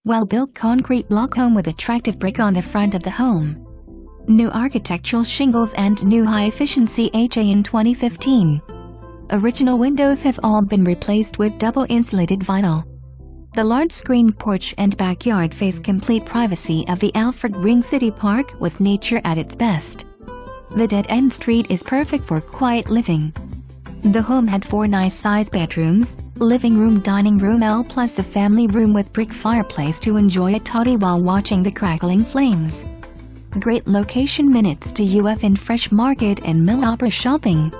Well-built concrete block home with attractive brick on the front of the home. New architectural shingles and new high-efficiency HA in 2015. Original windows have all been replaced with double insulated vinyl. The large screen porch and backyard face complete privacy of the Alfred Ring City Park with nature at its best. The dead-end street is perfect for quiet living. The home had 4 nice-sized bedrooms, living room, dining room L plus a family room with brick fireplace to enjoy a toddy while watching the crackling flames. Great location, minutes to UF and Fresh Market and Millhopper shopping.